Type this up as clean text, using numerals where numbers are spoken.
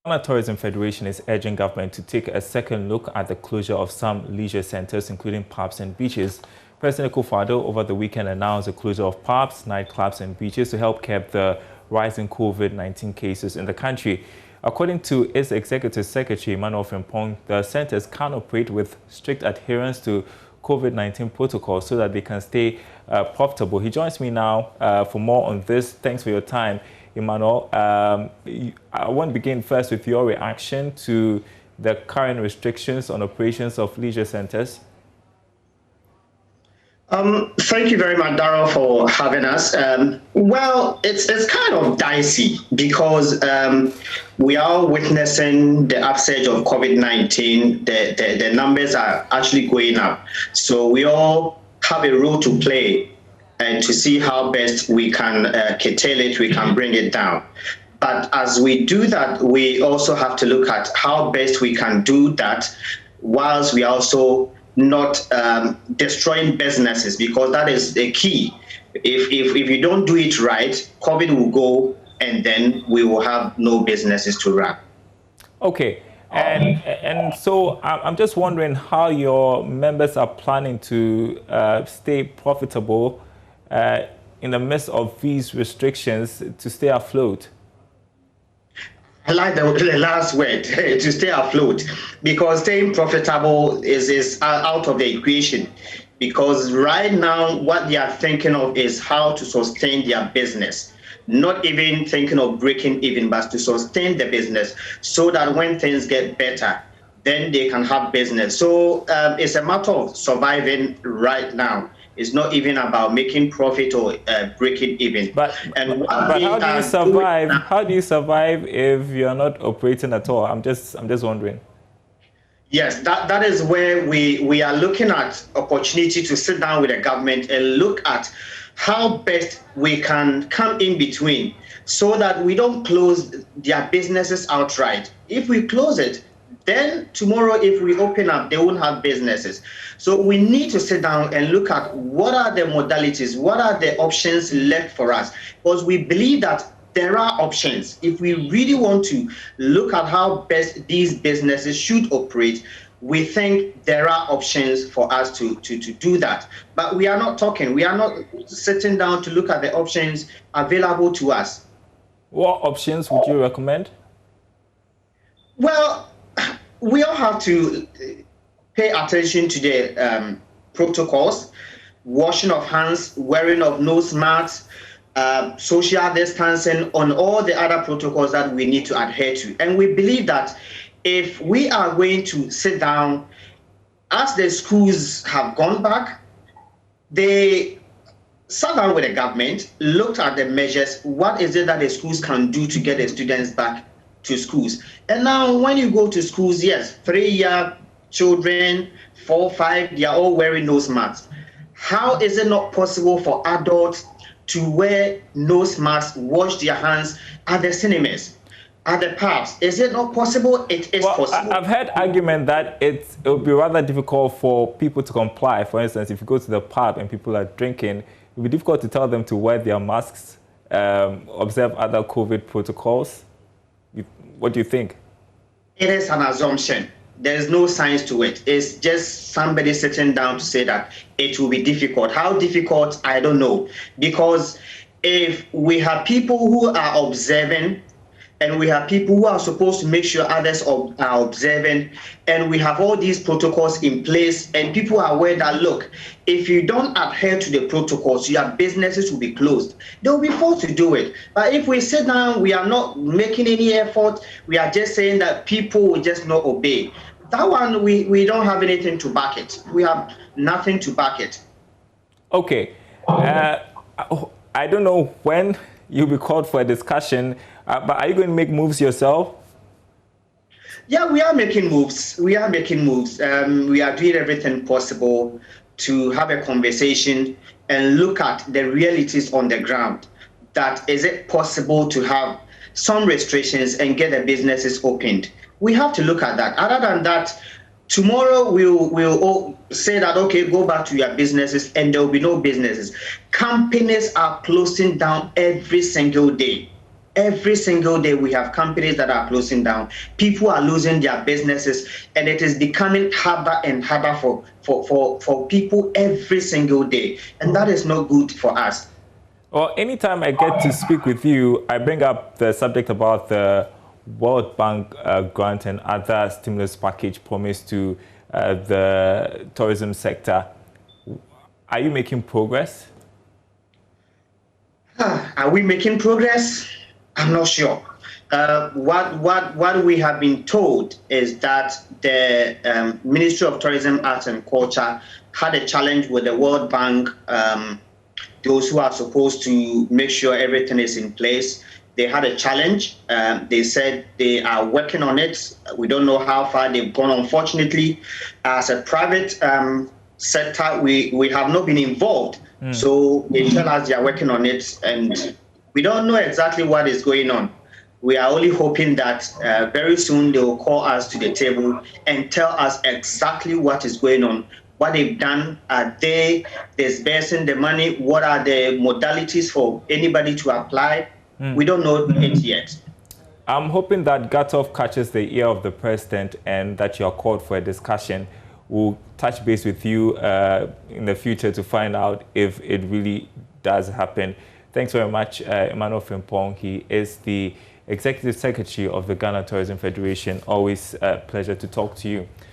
GhanaTourismFederation is urging government to take a second look at the closure of some leisure centers, including pubs and beaches. President Akufo-Addo over the weekend announced the closure of pubs, nightclubs and beaches to help curb the rising COVID-19 cases in the country. According to its Executive Secretary, Emmanuel Frimpong, the centers can operate with strict adherence to COVID-19 protocols so that they can stay profitable. He joins me now for more on this. Thanks for your time, Emmanuel. I want to begin first with your reaction to the current restrictions on operations of leisure centers. Thank you very much, Darrell, for having us. Well, it's kind of dicey because we are witnessing the upsurge of COVID-19. The numbers are actually going up. So we all have a role to play and to see how best we can curtail it, we can bring it down. But as we do that, we also have to look at how best we can do that whilst we also not destroying businesses, because that is the key. If you don't do it right, COVID will go and then we will have no businesses to run. Okay. And so I'm just wondering how your members are planning to stay profitable in the midst of these restrictions to stay afloat. I like the last word, to stay afloat, because staying profitable is out of the equation. Because right now, what they are thinking of is how to sustain their business, not even thinking of breaking even, but to sustain the business so that when things get better, then they can have business. So it's a matter of surviving right now. It's not even about making profit or breaking even. But how do you survive? How do you survive if you're not operating at all? I'm just wondering. Yes, that is where we are looking at opportunity to sit down with the government and look at how best we can come in between so that we don't close their businesses outright. If we close it, then tomorrow, if we open up, they won't have businesses. So we need to sit down and look at what are the modalities, what are the options left for us, because we believe that there are options. If we really want to look at how best these businesses should operate, we think there are options for us to do that. But we are not talking, we are not sitting down to look at the options available to us. What options would you recommend? Well, we all have to pay attention to the protocols, washing of hands, wearing of nose masks, social distancing, on all the other protocols that we need to adhere to. And we believe that if we are going to sit down, as the schools have gone back, they sat down with the government, looked at the measures, what is it that the schools can do to get the students back to schools. And now when you go to schools, yes, 3-year children, 4, 5, they are all wearing nose masks. How is it not possible for adults to wear nose masks, wash their hands at the cinemas, at the pubs? Is it not possible? It is possible. I've heard argument that it will be rather difficult for people to comply. For instance, if you go to the pub and people are drinking, it will be difficult to tell them to wear their masks, observe other COVID protocols. What do you think? It is an assumption. There is no science to it. It's just somebody sitting down to say that it will be difficult. How difficult? I don't know. Because if we have people who are observing and we have people who are supposed to make sure others are observing, and we have all these protocols in place, and people are aware that, look, if you don't adhere to the protocols, your businesses will be closed. They will be forced to do it. But if we sit down, we are not making any effort, we are just saying that people will just not obey. That one, we don't have anything to back it. We have nothing to back it. Okay. I don't know when you'll be called for a discussion, but are you going to make moves yourself? Yeah, we are making moves. We are making moves. We are doing everything possible to have a conversation and look at the realities on the ground. That is it possible to have some restrictions and get the businesses opened? We have to look at that. Other than that, tomorrow we'll all say that, okay, go back to your businesses, and there will be no businesses. Companies are closing down every single day. Every single day we have companies that are closing down. People are losing their businesses, and it is becoming harder and harder for people every single day. And that is not good for us. Well, anytime I get to speak with you, I bring up the subject about the World Bank grant and other stimulus package promised to the tourism sector. Are you making progress? Are we making progress? I'm not sure. What we have been told is that the Ministry of Tourism, Arts and Culture had a challenge with the World Bank, those who are supposed to make sure everything is in place. They had a challenge. They said they are working on it. We don't know how far they've gone. Unfortunately, as a private sector, we have not been involved. So they tell us they are working on it, and we don't know exactly what is going on. We are only hoping that very soon they will call us to the table and tell us exactly what is going on, what they've done. Are they disbursing the money? What are the modalities for anybody to apply? We don't know it yet. I'm hoping that Gatov catches the ear of the president and that you're called for a discussion. We'll touch base with you in the future to find out if it really does happen. Thanks very much, Emmanuel Frimpong. He is the Executive Secretary of the Ghana Tourism Federation. Always a pleasure to talk to you.